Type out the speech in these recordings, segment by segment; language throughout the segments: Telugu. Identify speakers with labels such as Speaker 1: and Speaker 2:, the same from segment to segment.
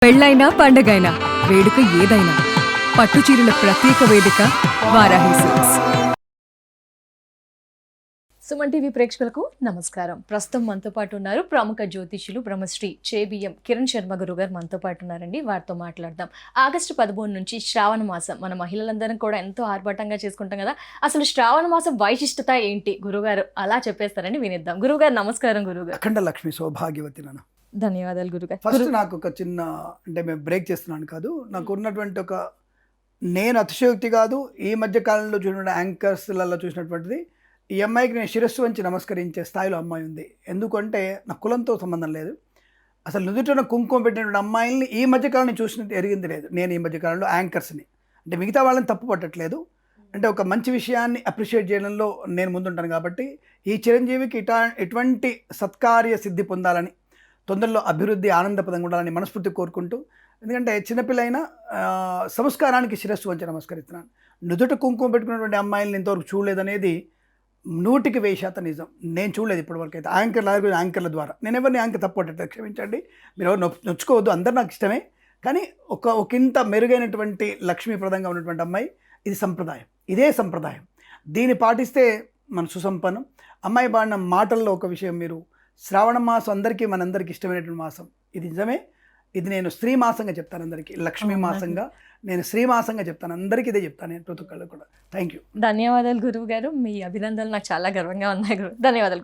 Speaker 1: పెళ్ళైనా పండగైనా వేడుక ఏదైనా పట్టుచీరల ప్రత్యేక వేదిక వారాహి సిల్క్స్.
Speaker 2: సుమన్ టీవీ ప్రేక్షకులకు నమస్కారం. ప్రస్తుతం మనతో పాటు ఉన్నారు ప్రముఖ జ్యోతిష్యులు బ్రహ్మశ్రీ చేబిఎం కిరణ్ శర్మ గురువు గారు మనతో పాటు ఉన్నారండి. వారితో మాట్లాడదాం. ఆగస్టు 13 నుంచి శ్రావణ మాసం మన మహిళలందరం కూడా ఎంతో ఆర్భాటంగా చేసుకుంటాం కదా. అసలు శ్రావణ మాసం వైశిష్టత ఏంటి గురుగారు అలా చెప్పేస్తారని వినిద్దాం. గురుగారు నమస్కారం. గురుగారు
Speaker 3: అఖండ లక్ష్మి సౌభాగ్యవతి నాన్న.
Speaker 2: ధన్యవాదాలు గురుగారు.
Speaker 3: ఫస్ట్ నాకు ఒక చిన్న అంటే మేము బ్రేక్ చేస్తున్నాను కాదు, నాకు ఉన్నటువంటి ఒక నేను అతిశయోక్తి కాదు, ఈ మధ్య కాలంలో చూసిన యాంకర్స్లలో చూసినటువంటిది ఈ అమ్మాయికి నేను శిరస్సు వంచి నమస్కరించే స్థాయిలో అమ్మాయి ఉంది. ఎందుకంటే నా కులంతో సంబంధం లేదు, అసలు నుదుటిన కుంకుమ పెట్టినటువంటి అమ్మాయిల్ని ఈ మధ్యకాలం చూసినట్టు ఎరిగింది లేదు. నేను ఈ మధ్యకాలంలో యాంకర్స్ని అంటే మిగతా వాళ్ళని తప్పు పట్టట్లేదు, అంటే ఒక మంచి విషయాన్ని అప్రిషియేట్ చేయడంలో నేను ముందుంటాను. కాబట్టి ఈ చిరంజీవికి ఎటువంటి సత్కార్య సిద్ధి పొందాలని, తొందరలో అభివృద్ధి ఆనందపదంగా ఉండాలని మనస్ఫూర్తి కోరుకుంటూ, ఎందుకంటే చిన్నపిల్లైనా సంస్కారానికి శిరస్సు వంచి నమస్కరిస్తున్నాను. నుదుట కుంకుమ పెట్టుకున్నటువంటి అమ్మాయిలను ఇంతవరకు చూడలేదనేది 100% నిజం. నేను చూడలేదు ఇప్పటివరకు అయితే. యాంకర్ల ద్వారా నేను ఎవరిని యాంకర్ తప్పట్టు క్షమించండి, మీరు ఎవరు నొచ్చుకోవద్దు, అందరు నాకు ఇష్టమే. కానీ ఒకంత మెరుగైనటువంటి లక్ష్మీప్రదంగా ఉన్నటువంటి అమ్మాయి, ఇది సంప్రదాయం, ఇదే సంప్రదాయం. దీన్ని పాటిస్తే మన సుసంపన్నం. అమ్మాయి పాడిన మాటల్లో ఒక విషయం, మీరు శ్రావణ మాసం అందరికీ మనందరికీ ఇష్టమైనటువంటి మాసం, ఇది నిజమే. ఇది నేను స్త్రీ మాసంగా చెప్తాను అందరికీ, లక్ష్మీ మాసంగా నేను శ్రీ మాసంగా చెప్తాను అందరికీ, ఇదే చెప్తాను నేను ప్రతి ఒక్కళ్ళు కూడా. Thank you.
Speaker 2: ధన్యవాదాలు గురువు గారు. మీ అభినందనలు నాకు చాలా గర్వంగా ఉన్నాయి గురు. ధన్యవాదాలు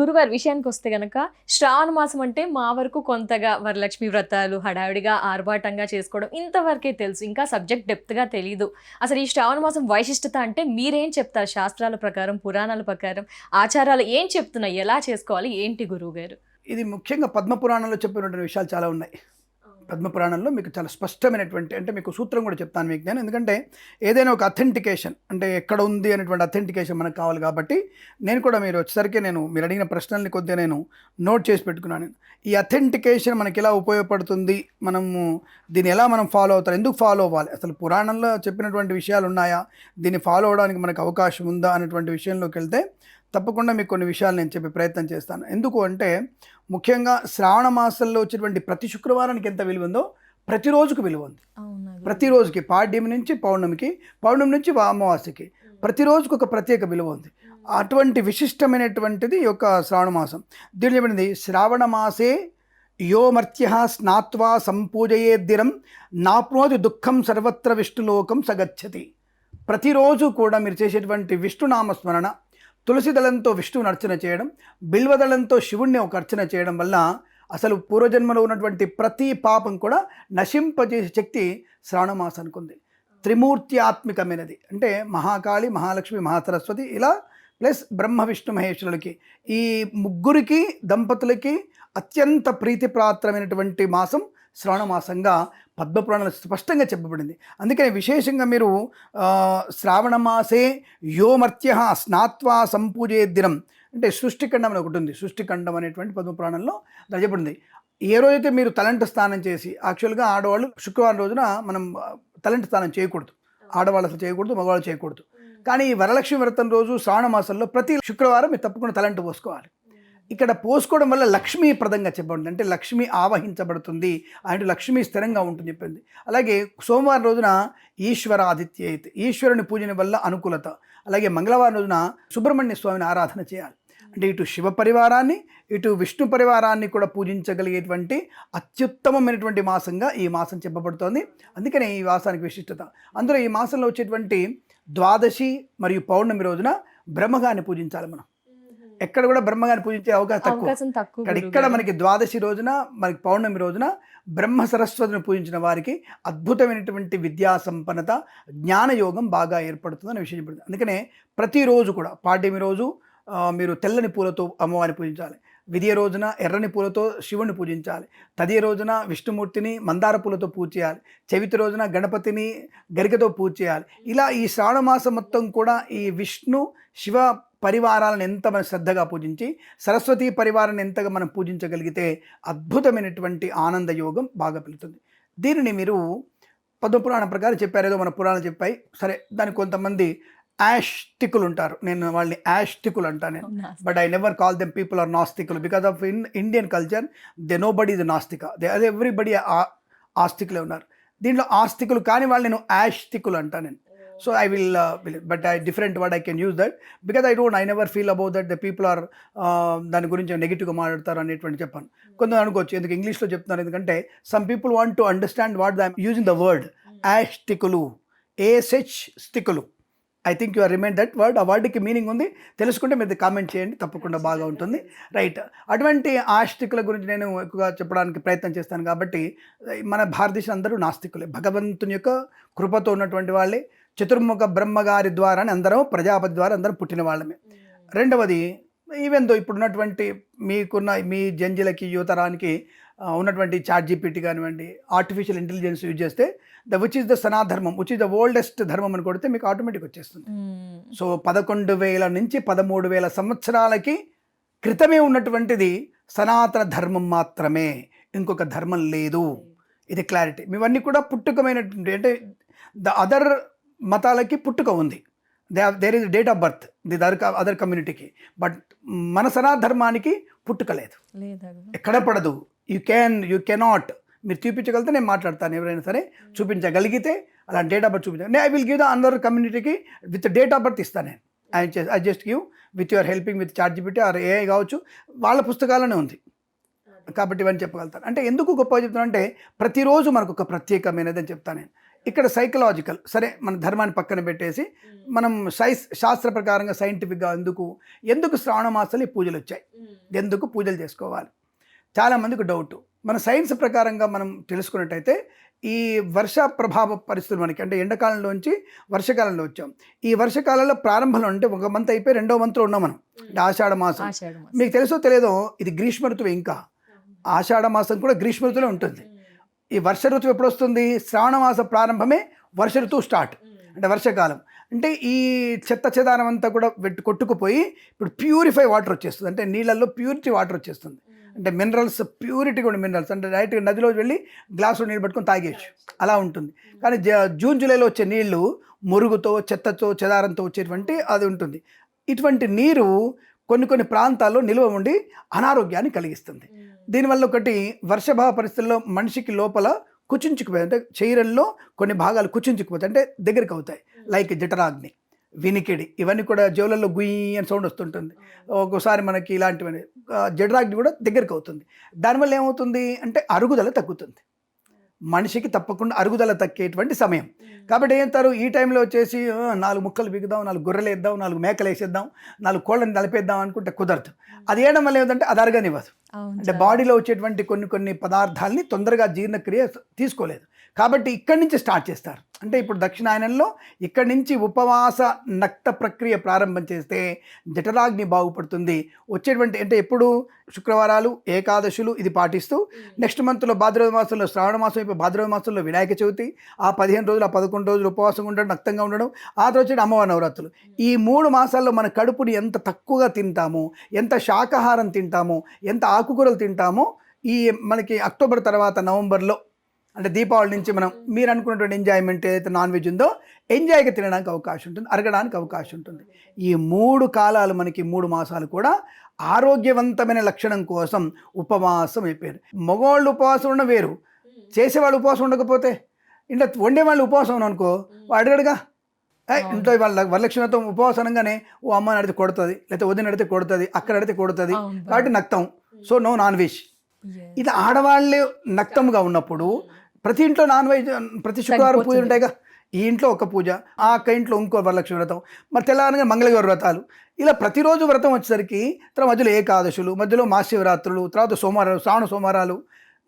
Speaker 2: గురుగారు. విషయానికి వస్తే గనక శ్రావణ మాసం అంటే మా వరకు కొంతగా వరలక్ష్మి వ్రతాలు హడావిడిగా ఆర్భాటంగా చేసుకోవడం ఇంతవరకే తెలుసు, ఇంకా సబ్జెక్ట్ డెప్త్గా తెలీదు. అసలు ఈ శ్రావణ మాసం వైశిష్టత అంటే మీరేం చెప్తారు? శాస్త్రాల ప్రకారం, పురాణాల ప్రకారం, ఆచారాలు ఏం చెప్తున్నాయి, ఎలా చేసుకోవాలి, ఏంటి గురువు గారు?
Speaker 3: ఇది ముఖ్యంగా పద్మపురాణంలో చెప్పినటువంటి విషయాలు చాలా ఉన్నాయి. పద్మపురాణంలో మీకు చాలా స్పష్టమైనటువంటి, అంటే మీకు సూత్రం కూడా చెప్తాను మీకు నేను, ఎందుకంటే ఏదైనా ఒక అథెంటికేషన్ అంటే ఎక్కడ ఉంది అనేటువంటి అథెంటికేషన్ మనకు కావాలి. కాబట్టి నేను కూడా మీరు వచ్చేసరికి మీరు అడిగిన ప్రశ్నల్ని కొద్దిగా నేను నోట్ చేసి పెట్టుకున్నాను. ఈ అథెంటికేషన్ మనకి ఎలా ఉపయోగపడుతుంది, మనము దీన్ని ఎలా మనం ఫాలో అవుతారు, ఎందుకు ఫాలో అవ్వాలి, అసలు పురాణంలో చెప్పినటువంటి విషయాలు ఉన్నాయా, దీన్ని ఫాలో అవడానికి మనకు అవకాశం ఉందా అనేటువంటి విషయంలోకి వెళ్తే తప్పకుండా మీకు కొన్ని విషయాలు నేను చెప్పే ప్రయత్నం చేస్తాను. ఎందుకు అంటే ముఖ్యంగా శ్రావణ మాసంలో వచ్చేటువంటి ప్రతి శుక్రవారానికి ఎంత విలువ ఉందో ప్రతిరోజుకు విలువ ఉంది. ప్రతిరోజుకి పాడ్యమి నుంచి పౌర్ణమికి, పౌర్ణమి నుంచి అమావాస్యకి ప్రతిరోజుకు ఒక ప్రత్యేక విలువ ఉంది. అటువంటి విశిష్టమైనటువంటిది ఈ యొక్క శ్రావణ మాసం. దీని చెప్పినది శ్రావణ మాసే యోమర్త్య స్నాత్వా సంపూజయేద్దిరం నాప్నోతి దుఃఖం సర్వత్ర విష్ణులోకం సగచ్చతి. ప్రతిరోజు కూడా మీరు చేసేటువంటి విష్ణునామస్మరణ, తులసి దళంతో విష్ణువుని అర్చన చేయడం, బిల్వదళంతో శివుణ్ణి ఒక అర్చన చేయడం వల్ల అసలు పూర్వజన్మలో ఉన్నటువంటి ప్రతి పాపం కూడా నశింపజేసే శక్తి శ్రావణ మాసానికి ఉంది. త్రిమూర్త్యాత్మికమైనది అంటే మహాకాళి, మహాలక్ష్మి, మహాసరస్వతి, ఇలా ప్లస్ బ్రహ్మ విష్ణు మహేశ్వరులకి, ఈ ముగ్గురికి దంపతులకి అత్యంత ప్రీతిప్రాత్రమైనటువంటి మాసం శ్రావణ మాసంగా పద్మపురాణాలు స్పష్టంగా చెప్పబడింది. అందుకని విశేషంగా మీరు శ్రావణ మాసే యోమర్త్య స్నాత్వా సంపూజయేద్దినం అంటే సృష్టిఖండం అని ఒకటి ఉంది. సృష్టిఖండం అనేటువంటి పద్మపురాణంలో చెప్పబడింది. ఏ రోజైతే మీరు తలంటు స్నానం చేసి, యాక్చువల్గా ఆడవాళ్ళు శుక్రవారం రోజున మనం తలంటు స్నానం చేయకూడదు, ఆడవాళ్ళు అసలు చేయకూడదు, మగవాళ్ళు చేయకూడదు. కానీ ఈ వరలక్ష్మి వ్రతం రోజు శ్రావణ మాసంలో ప్రతి శుక్రవారం మీరు తప్పకుండా తలంటు పోసుకోవాలి. ఇక్కడ పోసుకోవడం వల్ల లక్ష్మీప్రదంగా చెప్పబడింది, అంటే లక్ష్మి ఆవహించబడుతుంది, అంటే లక్ష్మి స్థిరంగా ఉంటుంది చెప్పింది. అలాగే సోమవారం రోజున ఈశ్వరాదిత్య, ఈశ్వరుని పూజన వల్ల అనుకూలత. అలాగే మంగళవారం రోజున సుబ్రహ్మణ్య స్వామిని ఆరాధన చేయాలి, అంటే ఇటు శివ పరివారాన్ని ఇటు విష్ణు పరివారాన్ని కూడా పూజించగలిగేటువంటి అత్యుత్తమమైనటువంటి మాసంగా ఈ మాసం చెప్పబడుతోంది. అందుకనే ఈ మాసానికి విశిష్టత. అందులో ఈ మాసంలో వచ్చేటువంటి ద్వాదశి మరియు పౌర్ణమి రోజున బ్రహ్మగారిని పూజించాలి. మనం ఎక్కడ కూడా బ్రహ్మగారిని పూజించే అవకాశం తక్కువ. ఇక్కడ మనకి ద్వాదశి రోజున, మనకి పౌర్ణమి రోజున బ్రహ్మ సరస్వతిని పూజించిన వారికి అద్భుతమైనటువంటి విద్యా సంపన్నత, జ్ఞానయోగం బాగా ఏర్పడుతుందని విషయం చెప్పబడింది. అందుకనే ప్రతిరోజు కూడా పాడ్యమి రోజు మీరు తెల్లని పూలతో అమ్మవారిని పూజించాలి, విధియ రోజున ఎర్రని పూలతో శివుని పూజించాలి, తదియ రోజున విష్ణుమూర్తిని మందార పూలతో పూజ చేయాలి, చవితి రోజున గణపతిని గరికతో పూజ చేయాలి. ఇలా ఈ శ్రావణ మాసం మొత్తం కూడా ఈ విష్ణు శివ పరివారాలను ఎంత మనం శ్రద్ధగా పూజించి, సరస్వతీ పరివారాన్ని ఎంతగా మనం పూజించగలిగితే అద్భుతమైనటువంటి ఆనంద యోగం బాగా పెరుగుతుంది. దీనిని మీరు పద్మపురాణం ప్రకారం చెప్పారు, ఏదో మన పురాణాలు చెప్పాయి సరే. దానికి కొంతమంది యాష్టికులు ఉంటారు, నేను వాళ్ళని యాష్టికులు అంటాను నేను, but I never call them people are నాస్తికులు because of in Indian culture they nobody the నాస్తిక, దే ఎవ్రీబడి ఆస్తికులే ఉన్నారు. దీంట్లో ఆస్తికులు కాని వాళ్ళు నేను యాస్తికులు అంటాను నేను. So I will but I different word I can use that because I never feel about that the people are దాని గురించి నెగిటివ్గా మాట్లాడతారు అనేటువంటి చెప్పాను. కొందరు అనుకోవచ్చు ఎందుకు ఇంగ్లీష్లో చెప్తున్నారు, ఎందుకంటే some people want to understand what the using the word యాస్టికులు, ఏసెచ్ స్టికులు. I think you are remind that word. ఆ వర్డ్కి మీనింగ్ ఉంది, తెలుసుకుంటే మీరు కామెంట్ చేయండి, తప్పకుండా బాగా ఉంటుంది. రైట్, అటువంటి ఆస్తికుల గురించి నేను ఎక్కువగా చెప్పడానికి ప్రయత్నం చేస్తాను. కాబట్టి మన భారతదేశం అందరూ నాస్తికులే, భగవంతుని యొక్క కృపతో ఉన్నటువంటి వాళ్ళే, చతుర్ముఖ బ్రహ్మగారి ద్వారా అందరం, ప్రజాపతి ద్వారా అందరం పుట్టిన వాళ్ళమే. రెండవది, ఈవెన్ దో ఇప్పుడున్నటువంటి మీకున్న మీ జంజీలకి యువతరానికి ఉన్నటువంటి ChatGPT కానివ్వండి, ఆర్టిఫిషియల్ ఇంటెలిజెన్స్ యూజ్ చేస్తే విచ్ ఇస్ ద సనాధర్మం, which is the oldest dharma అని కొడితే మీకు ఆటోమేటిక్ వచ్చేస్తుంది. సో 11,000 నుంచి 13,000 సంవత్సరాలకి క్రితమే ఉన్నటువంటిది సనాతన ధర్మం మాత్రమే, ఇంకొక ధర్మం లేదు. ఇది క్లారిటీ. ఇవన్నీ కూడా పుట్టుకమైనటువంటి, అంటే ద అదర్ మతాలకి పుట్టుక ఉంది, there is date of birth the other కమ్యూనిటీకి, బట్ మన సనాతన ధర్మానికి పుట్టుక లేదు, ఎక్కడ పడదు. యూ కెనాట్, మీరు చూపించగలిగితే నేను మాట్లాడతాను, ఎవరైనా సరే చూపించగలిగితే అలా డేట్ ఆఫ్ బర్త్ చూపించాను. I will give the other కమ్యూనిటీకి విత్ డేట్ ఆఫ్ బర్త్ ఇస్తాను నేను. I just give with your helping with ChatGPT or AI కావచ్చు, వాళ్ళ పుస్తకాలనే ఉంది కాబట్టి ఇవన్నీ చెప్పగలుగుతాను. అంటే ఎందుకు గొప్పగా చెప్తాను అంటే ప్రతిరోజు మనకు ఒక ప్రత్యేకమైనది అని చెప్తాను నేను. ఇక్కడ సైకలాజికల్, సరే మన ధర్మాన్ని పక్కన పెట్టేసి మనం శాస్త్ర ప్రకారంగా సైంటిఫిక్గా ఎందుకు శ్రావణ మాసాలు ఈ పూజలు వచ్చాయి, ఎందుకు పూజలు చేసుకోవాలి, చాలామందికి డౌట్. మన సైన్స్ ప్రకారంగా మనం తెలుసుకున్నట్టయితే ఈ వర్ష ప్రభావ పరిస్థితులు మనకి, అంటే ఎండాకాలంలోంచి వర్షకాలంలో వచ్చాం. ఈ వర్షకాలంలో ప్రారంభంలో అంటే ఒక మంత్ అయిపోయి రెండో మంత్లో ఉన్నాం మనం, అంటే ఆషాఢ మాసం. మీకు తెలుసో తెలియదో ఇది గ్రీష్మ ఋతువు, ఇంకా ఆషాఢ మాసం కూడా గ్రీష్మ ఋతువులో ఉంటుంది. ఈ వర్ష ఋతువు ఎప్పుడు వస్తుంది, శ్రావణ మాస ప్రారంభమే వర్ష ఋతువు స్టార్ట్, అంటే వర్షాకాలం. అంటే ఈ చెత్త చెదారం అంతా కూడా కొట్టుకుపోయి ఇప్పుడు ప్యూరిఫై వాటర్ వచ్చేస్తుంది, అంటే నీళ్ళల్లో ప్యూరిటీ వాటర్ వచ్చేస్తుంది, అంటే మినరల్స్ ప్యూరిటీ కూడా మినరల్స్, అంటే డైరెక్ట్గా నదిలో వెళ్ళి గ్లాసులో నీళ్ళు పట్టుకొని తాగేయచ్చు, అలా ఉంటుంది. కానీ జూన్ జూలైలో వచ్చే నీళ్లు మురుగుతో చెత్తతో చెదారంతో వచ్చేటువంటి అది ఉంటుంది. ఇటువంటి నీరు కొన్ని ప్రాంతాల్లో నిల్వ ఉండి అనారోగ్యాన్ని కలిగిస్తుంది. దీనివల్ల ఒకటి వర్షభావ పరిస్థితుల్లో మనిషికి లోపల కుచించుకుపోయి, అంటే శరీరంలో కొన్ని భాగాలు కుచించుకుపోతాయి, అంటే దగ్గరికి అవుతాయి. లైక్ జఠరాగ్ని, వినికిడి, ఇవన్నీ కూడా జోలల్లో గుయ్యి అని సౌండ్ వస్తుంటుంది. ఒక్కోసారి మనకి ఇలాంటివన్నీ జఠరాగ్ని కూడా దగ్గరికి అవుతుంది. దానివల్ల ఏమవుతుంది అంటే అరుగుదల తగ్గుతుంది, మనిషికి తప్పకుండా అరుగుదల తగ్గేటువంటి సమయం. కాబట్టి ఏం చేస్తారు, ఈ టైంలో వచ్చేసి 4 ముక్కలు బిగుదాం, 4 గొర్రెలు వేద్దాం, 4 మేకలు వేసేద్దాం, 4 కోళ్ళని నలిపేద్దాం అనుకుంటే కుదరదు. అది వేయడం వల్ల ఏమిటంటే అది అరగనివ్వదు, అంటే బాడీలో వచ్చేటువంటి కొన్ని పదార్థాలని తొందరగా జీర్ణక్రియ తీసుకోలేదు. కాబట్టి ఇక్కడి నుంచి స్టార్ట్ చేస్తారు. అంటే ఇప్పుడు దక్షిణాయనంలో ఇక్కడి నుంచి ఉపవాస నక్త ప్రక్రియ ప్రారంభం చేస్తే జఠరాగ్ని బాగుపడుతుంది. వచ్చేటువంటి అంటే ఎప్పుడు శుక్రవారాలు, ఏకాదశులు ఇది పాటిస్తూ నెక్స్ట్ మంత్లో భాద్రపద మాసంలో శ్రావణ మాసం, ఇప్పుడు భాద్రపద మాసంలో వినాయక చవితి, ఆ 15 రోజులు, ఆ 11 రోజులు ఉపవాసం ఉండడం, నక్తంగా ఉండడం, ఆ తర్వాత వచ్చి అమ్మవారి నవరాత్రులు. ఈ 3 మాసాల్లో మన కడుపుని ఎంత తక్కువగా తింటామో, ఎంత శాకాహారం తింటామో, ఎంత ఆకుకూరలు తింటామో, ఈ మనకి అక్టోబర్ తర్వాత నవంబర్లో, అంటే దీపావళి నుంచి మనం మీరు అనుకున్నటువంటి ఎంజాయ్మెంట్ ఏదైతే నాన్ వెజ్ ఉందో ఎంజాయ్గా తినడానికి అవకాశం ఉంటుంది, అరగడానికి అవకాశం ఉంటుంది. ఈ 3 కాలాలు మనకి 3 మాసాలు కూడా ఆరోగ్యవంతమైన లక్షణం కోసం ఉపవాసం అయిపోయారు. మగవాళ్ళు ఉపవాసం ఉండడం వేరు, చేసేవాళ్ళు ఉపవాసం ఉండకపోతే, ఇంట్లో వండేవాళ్ళు ఉపవాసం ఉన్నాం అనుకో, అడగడుగా ఇంట్లో వాళ్ళ వరలక్ష్మితో ఉపవాసం అనగానే ఓ అమ్మని అడిగితే కొడుతుంది, లేకపోతే వదిన అడిగితే కొడుతుంది, అక్కడ అడిగితే కొడుతుంది, కాబట్టి నక్తం, సో నో నాన్ వెజ్. ఇది ఆడవాళ్ళే నక్తంగా ఉన్నప్పుడు ప్రతి ఇంట్లో నాన్ వెజ్, ప్రతి శుక్రవారం పూజలు ఉంటాయిగా, ఈ ఇంట్లో ఒక పూజ, ఆ అక్క ఇంట్లో ఇంకో వరలక్ష్మి వ్రతం, మరి తెల్లవారుగా మంగళవారం వ్రతాలు, ఇలా ప్రతిరోజు వ్రతం వచ్చేసరికి తర్వాత మధ్యలో ఏకాదశులు, మధ్యలో మహాశివరాత్రులు, తర్వాత సోమవారాలు, శ్రావణ సోమవారాలు,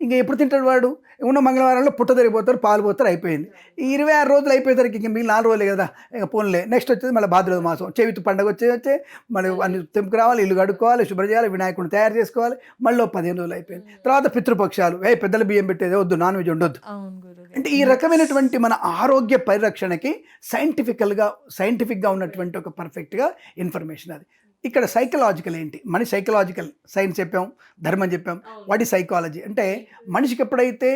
Speaker 3: ఇంకా ఎప్పుడు తింటాడు వాడు? ఉన్న మంగళవారంలో పుట్ట తిరిగిపోతారు, పాలు పోతారు, అయిపోయింది. ఈ 26 రోజులు అయిపోయేసరికి ఇంక మిగిలిన 4 రోజులే కదా, ఇంకా పోన్లే. నెక్స్ట్ వచ్చేది మళ్ళీ భాద్రపద మాసం, చెవితి పండుగ వచ్చే మళ్ళీ అన్ని తెంపుకు రావాలి, ఇల్లు కడుక్కోవాలి, శుభ్రం చేయాలి, వినాయకుడిని తయారు చేసుకోవాలి, మళ్ళీ 15 రోజులు అయిపోయింది. తర్వాత పితృపక్షాలు, పెద్దల బియ్యం పెట్టేది వద్దు, నాన్ వెజ్ ఉండొద్దు. అంటే ఈ రకమైనటువంటి మన ఆరోగ్య పరిరక్షణకి సైంటిఫిక్గా ఉన్నటువంటి ఒక పర్ఫెక్ట్గా ఇన్ఫర్మేషన్ అది. ఇక్కడ సైకలాజికల్ ఏంటి, మనిషి సైకలాజికల్ సైన్స్ చెప్పాం, ధర్మం చెప్పాం, వాటి సైకాలజీ అంటే మనిషికి ఎప్పుడైతే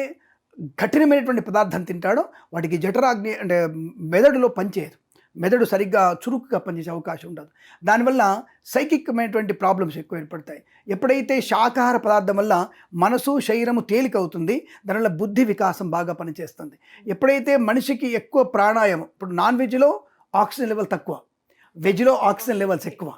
Speaker 3: కఠినమైనటువంటి పదార్థం తింటాడో వాటికి జఠరాగ్ని అంటే మెదడులో పనిచేయదు, మెదడు సరిగ్గా చురుకుగా పనిచేసే అవకాశం ఉండదు. దానివల్ల సైకికమైనటువంటి ప్రాబ్లమ్స్ ఎక్కువ ఏర్పడతాయి. ఎప్పుడైతే శాకాహార పదార్థం వల్ల మనసు శరీరము తేలిక అవుతుంది, దానివల్ల బుద్ధి వికాసం బాగా పనిచేస్తుంది. ఎప్పుడైతే మనిషికి ఎక్కువ ప్రాణాయామం, ఇప్పుడు నాన్ వెజ్లో ఆక్సిజన్ లెవెల్ తక్కువ, వెజ్లో ఆక్సిజన్ లెవెల్స్ ఎక్కువ.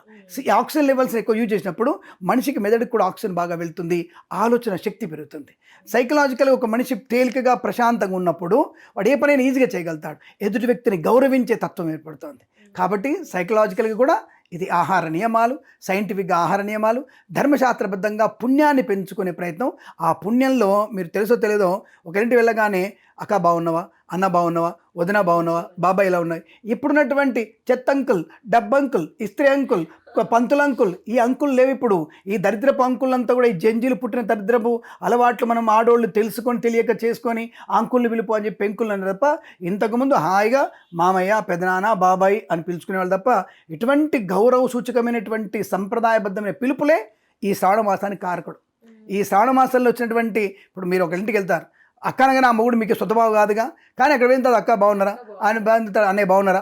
Speaker 3: ఈ ఆక్సిజన్ లెవెల్స్ ఎక్కువ యూజ్ చేసినప్పుడు మనిషికి మెదడుకు కూడా ఆక్సిజన్ బాగా వెళ్తుంది, ఆలోచన శక్తి పెరుగుతుంది. సైకలాజికల్గా ఒక మనిషి తేలికగా ప్రశాంతంగా ఉన్నప్పుడు వాడు ఏ పనైనా ఈజీగా చేయగలుగుతాడు, ఎదుటి వ్యక్తిని గౌరవించే తత్వం ఏర్పడుతుంది. కాబట్టి సైకలాజికల్గా కూడా ఇది ఆహార నియమాలు, సైంటిఫిక్గా ఆహార నియమాలు, ధర్మశాస్త్రబద్ధంగా పుణ్యాన్ని పెంచుకునే ప్రయత్నం. ఆ పుణ్యంలో మీరు తెలుసో తెలియదో ఒకరింటి వెళ్ళగానే అక్క బాగున్నావా, అన్న బాగున్నావా, వదిన బాగున్నావా, బాబాయ్ ఇలా ఉన్నాయి. ఇప్పుడున్నటువంటి చెత్త అంకుల్, డబ్బు అంకుల్, ఇస్త్రీ అంకుల్, పంతుల అంకుల్, ఈ అంకుల్ లేవు ఇప్పుడు. ఈ దరిద్రపు అంకులంతా కూడా ఈ జంజీలు పుట్టిన దరిద్రపు అలవాట్లు మనం ఆడోళ్ళు తెలుసుకొని తెలియక చేసుకొని అంకుల్ని పిలుపు అని చెప్పి పెంకులు అన్నారు తప్ప, ఇంతకుముందు హాయిగా మామయ్య, పెదనాన్న, బాబాయ్ అని పిలుచుకునేవాళ్ళు తప్ప ఇటువంటి గౌరవ సూచకమైనటువంటి సంప్రదాయబద్ధమైన పిలుపులే ఈ శ్రావణ మాసానికి కారకుడు. ఈ శ్రావణ మాసంలో వచ్చినటువంటి, ఇప్పుడు మీరు ఒక ఇంటికి వెళ్తారు, అక్క అనగా నా మొగుడు మీకు సొంతబావు కాదుగా, కానీ అక్కడ వెళ్తాడు అక్క బాగున్నారా, ఆయన బాగుంటాడు అన్నయ్య బాగున్నారా,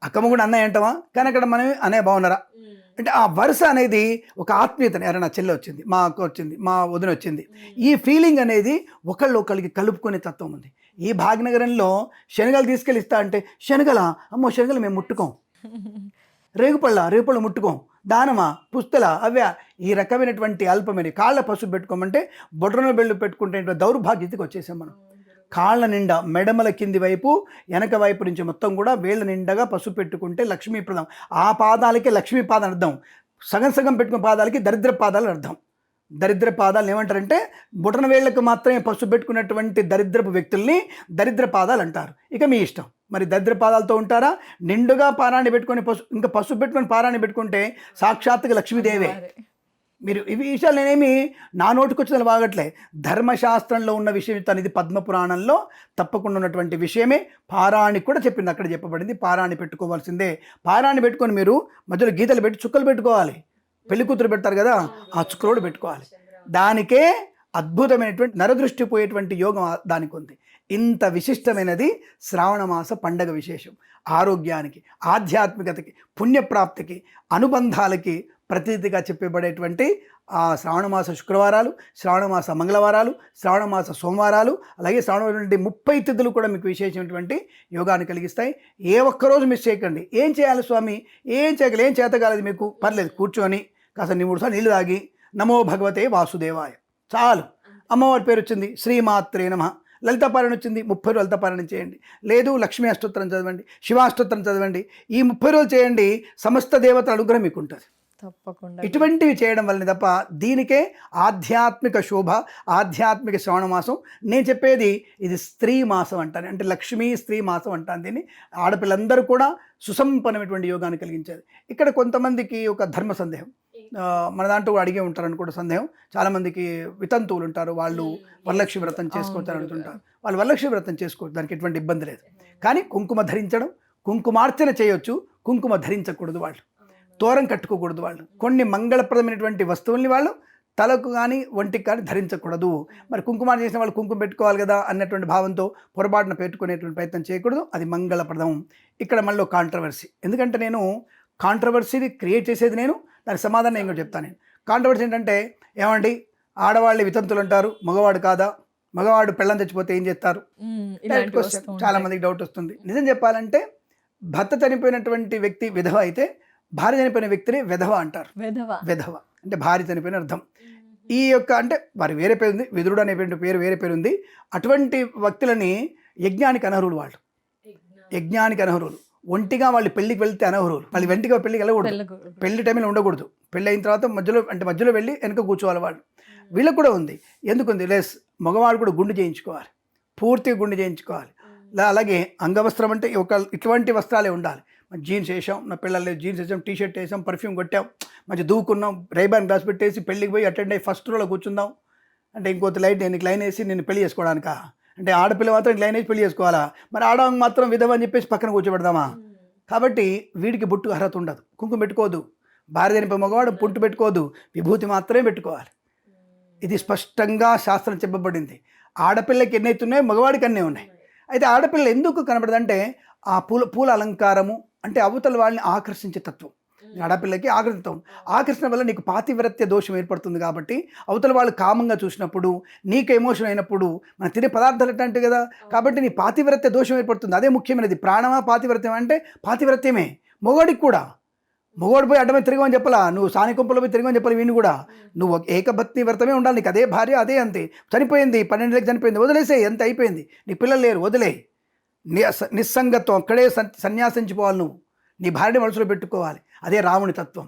Speaker 3: అక్క మొగుడు అన్నయ్య అంటావా, కానీ అక్కడ మనం అన్నయ్య బాగున్నారా అంటే ఆ వరుస అనేది ఒక ఆత్మీయతని, అరే నా చెల్లె వచ్చింది, మా అక్క వచ్చింది, మా వదిన వచ్చింది, ఈ ఫీలింగ్ అనేది ఒకళ్ళొకరికి కలుపుకునే తత్వం ఉంది. ఈ భాగ్యనగరంలో శనగలు తీసుకెళ్ళి ఇస్తా అంటే, శనగల అమ్మో శనగలు మేము ముట్టుకోం, రేగుపళ్ళు ముట్టుకోం, దానమా పుస్తల అవ్యా, ఈ రకమైనటువంటి అల్పమైన కాళ్ళ పసుపు పెట్టుకోమంటే బొడ్రన బెళ్ళు పెట్టుకుంటే దౌర్భాగ్యతకి వచ్చేసాం మనం. కాళ్ళ నిండా మెడమల కింది వైపు వెనక వైపు నుంచి మొత్తం కూడా వేళ్ళ నిండగా పసుపు పెట్టుకుంటే లక్ష్మీప్రదం. ఆ పాదాలకి లక్ష్మీ పాదాలు అర్థం, సగం సగం పెట్టుకున్న పాదాలకి దరిద్ర పాదాలు అర్థం. దరిద్ర పాదాలు ఏమంటారంటే బొటన వేళ్లకు మాత్రమే పసుపు పెట్టుకున్నటువంటి దరిద్రపు వ్యక్తుల్ని దరిద్ర పాదాలు అంటారు. ఇక మీ ఇష్టం, మరి దరిద్ర పాదాలతో ఉంటారా, నిండుగా పారాన్ని పెట్టుకొని ఇంకా పసుపు పెట్టుకొని పారాన్ని పెట్టుకుంటే సాక్షాత్తుగా లక్ష్మీదేవే. మీరు ఇవి విషయాలు నేనేమి నా నోటికొచ్చిన వాగట్లే, ధర్మశాస్త్రంలో ఉన్న విషయం చెప్తాను. ఇది పద్మపురాణంలో తప్పకుండా ఉన్నటువంటి విషయమే. పారాణి కూడా చెప్పింది, అక్కడ చెప్పబడింది పారాణి పెట్టుకోవాల్సిందే. పారాణి పెట్టుకొని మీరు మధ్యలో గీతలు పెట్టి చుక్కలు పెట్టుకోవాలి. పెళ్లి కూతురు పెడతారు కదా, ఆ చుక్కలు పెట్టుకోవాలి. దానికే అద్భుతమైనటువంటి నరదృష్టి పోయేటువంటి యోగం దానికి ఉంది. ఇంత విశిష్టమైనది శ్రావణ మాస పండగ విశేషం. ఆరోగ్యానికి, ఆధ్యాత్మికతకి, పుణ్యప్రాప్తికి, అనుబంధాలకి ప్రతీతిగా చెప్పబడేటువంటి ఆ శ్రావణమాస శుక్రవారాలు, శ్రావణమాస మంగళవారాలు, శ్రావణమాస సోమవారాలు, అలాగే శ్రావణ 30 తిథులు కూడా మీకు విశేషమైనటువంటి యోగాన్ని కలిగిస్తాయి. ఏ ఒక్కరోజు మిస్ చేయకండి. ఏం చేయాలి స్వామి, ఏం చేయగలి, ఏం చేతగాలేదు మీకు, పర్లేదు కూర్చొని కాస్త 3 సార్లు నీళ్ళు తాగి నమో భగవతే వాసుదేవాయ చాలు. అమ్మవారి పేరు వచ్చింది, శ్రీమాత్రే నమః. లలితాపారాయణ వచ్చింది, 30 రోజులు లలితాపారాయణ చేయండి. లేదు లక్ష్మీ అష్టోత్తరం చదవండి, శివాష్టోత్తరం చదవండి. ఈ 30 రోజులు చేయండి, సమస్త దేవతల అనుగ్రహం మీకు ఉంటుంది.
Speaker 2: తప్పకుండా
Speaker 3: ఇటువంటివి చేయడం వల్లనే తప్ప దీనికే ఆధ్యాత్మిక శోభ, ఆధ్యాత్మిక శ్రావణ మాసం. నేను చెప్పేది ఇది స్త్రీ మాసం అంటాను, అంటే లక్ష్మీ స్త్రీ మాసం అంటాను దీన్ని. ఆడపిల్లందరూ కూడా సుసంపన్నమైనటువంటి యోగాన్ని కలిగించేది. ఇక్కడ కొంతమందికి ఒక ధర్మ సందేహం, మన దాంట్లో అడిగే ఉంటారని కూడా సందేహం. చాలామందికి వితంతువులు ఉంటారు, వాళ్ళు వరలక్ష్మి వ్రతం చేసుకోవచ్చని అంటుంటారు. వాళ్ళు వరలక్ష్మి వ్రతం చేసుకోవచ్చు, దానికి ఎటువంటి ఇబ్బంది లేదు. కానీ కుంకుమ ధరించడం, కుంకుమార్చన చేయొచ్చు, కుంకుమ ధరించకూడదు, వాళ్ళు తోరం కట్టుకోకూడదు, వాళ్ళు కొన్ని మంగళప్రదమైనటువంటి వస్తువుల్ని వాళ్ళు తలకు కానీ ఒంటికి కానీ ధరించకూడదు. మరి కుంకుమ చేసిన వాళ్ళు కుంకుమ పెట్టుకోవాలి కదా అన్నటువంటి భావంతో పొరపాటున పెట్టుకునేటువంటి ప్రయత్నం చేయకూడదు, అది మంగళప్రదం. ఇక్కడ మళ్ళీ కాంట్రవర్సీ, ఎందుకంటే నేను కాంట్రవర్సీని క్రియేట్ చేసేది నేను, దానికి సమాధానం నేను కూడా చెప్తాను. నేను కాంట్రవర్సీ ఏంటంటే, ఏమండి ఆడవాళ్ళు వితంతులు అంటారు, మగవాడు కాదా, మగవాడు పెళ్ళం చచ్చిపోతే ఏం చేస్తారు, చాలా మందికి డౌట్ వస్తుంది. నిజం చెప్పాలంటే భర్త చనిపోయినటువంటి వ్యక్తి విధవ అయితే భార్య చనిపోయిన వ్యక్తిని విధవ అంటారు. విధవ అంటే భార్య చనిపోయిన అర్థం. ఈ యొక్క అంటే వారి వేరే పేరు ఉంది, విదురుడు అనేటువంటి పేరు వేరే పేరు ఉంది. అటువంటి వ్యక్తులని యజ్ఞానికి అనర్హులు, వాళ్ళు యజ్ఞానికి అనర్హులు. ఒంటిగా వాళ్ళు పెళ్లికి వెళ్తే అనర్హులు, వాళ్ళు వెంటిగా పెళ్లికి వెళ్ళకూడదు, పెళ్లి టైంలో ఉండకూడదు. పెళ్ళి అయిన తర్వాత మధ్యలో వెళ్ళి వెనక కూర్చోవాలి వాళ్ళు. వీళ్ళకి కూడా ఉంది, ఎందుకుంది లెస్, మగవాళ్ళు కూడా గుండు చేయించుకోవాలి, పూర్తిగా గుండు చేయించుకోవాలి. అలాగే అంగవస్త్రం అంటే ఇటువంటి వస్త్రాలే ఉండాలి. జీన్స్ వేసాం, నా పిల్లలు జీన్స్ వేసాం, టీషర్ట్ వేసాం, పర్ఫ్యూమ్ కొట్టాం, మంచి దూకున్నాం, రైబాన్ గ్లాస్ పెట్టేసి పెళ్ళికి పోయి అటెండ్ అయ్యి ఫస్ట్ రోలో కూర్చుందాం అంటే ఇంకోటి నీకు లైన్ వేసి నేను పెళ్లి చేసుకోవడానికా, అంటే ఆడపిల్ల మాత్రం లైన్ వేసి పెళ్లి చేసుకోవాలా, మరి ఆడవాళ్ళకి మాత్రం విధవ అని చెప్పేసి పక్కన కూర్చోబెడదామా? కాబట్టి వీడికి బొట్టు అర్హత ఉండదు, కుంకుమ పెట్టుకోదు, భార్య చనిపోయి మగవాడు పుట్టు పెట్టుకోదు, విభూతి మాత్రమే పెట్టుకోవాలి. ఇది స్పష్టంగా శాస్త్రం చెప్పబడింది. ఆడపిల్లకి ఎన్నైతే ఉన్నాయో మగవాడికి అన్నీ ఉన్నాయి. అయితే ఆడపిల్ల ఎందుకు కనబడదంటే ఆ పూల అలంకారము, అంటే అవతల వాళ్ళని ఆకర్షించే తత్వం. ఆడపిల్లకి ఆకర్షణ వల్ల నీకు పాతివ్రత్య దోషం ఏర్పడుతుంది. కాబట్టి అవతల వాళ్ళు కామంగా చూసినప్పుడు, నీకు ఎమోషన్ అయినప్పుడు, మన తినే పదార్థాలు అంటే కదా, కాబట్టి నీ పాతివ్రత్య దోషం ఏర్పడుతుంది. అదే ముఖ్యమైనది. ప్రాణమా పాతివ్రత్యం అంటే పాతివ్రత్యమే. మొగోడికి కూడా, మొగోడు పోయి అడ్డమే తిరగమని చెప్పలా, నువ్వు సానికుంపలో పోయి తిరగమని చెప్పాలి. వీడిని కూడా నువ్వు ఏకభక్తి వ్రతమే ఉండాలి. నీకు అదే భార్య, అదే అంతే. చనిపోయింది 12 చనిపోయింది, వదిలేసే, ఎంత అయిపోయింది, నీ పిల్లలు లేరు, వదిలే. నిస్సంగత్వం, అక్కడే సన్యాసించిపోవాలి. నువ్వు నీ భార్యని మనసులో పెట్టుకోవాలి. అదే రాముని తత్వం.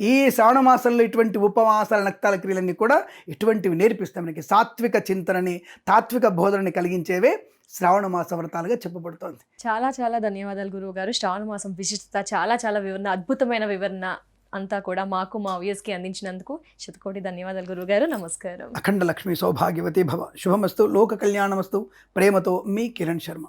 Speaker 3: ఈ శ్రావణ మాసంలో ఇటువంటి ఉపవాసాల నక్తాల క్రియలన్నీ కూడా ఇటువంటివి నేర్పిస్తాం. మనకి సాత్విక చింతనని, తాత్విక బోధనని కలిగించేవే శ్రావణ మాస వ్రతాలుగా చెప్పబడుతోంది.
Speaker 2: చాలా చాలా ధన్యవాదాలు గురువు గారు. శ్రావణ మాసం విశిష్టత చాలా చాలా వివరణ, అద్భుతమైన వివరణ అంతా కూడా మాకు మా వ్యూయర్స్కి అందించినందుకు శతకోటి ధన్యవాదాలు గురువు గారు. నమస్కారం.
Speaker 3: అఖండ లక్ష్మి సౌభాగ్యవతి భవ. శుభమస్తు, లోక కళ్యాణమస్తు. ప్రేమతో మీ కిరణ్ శర్మ.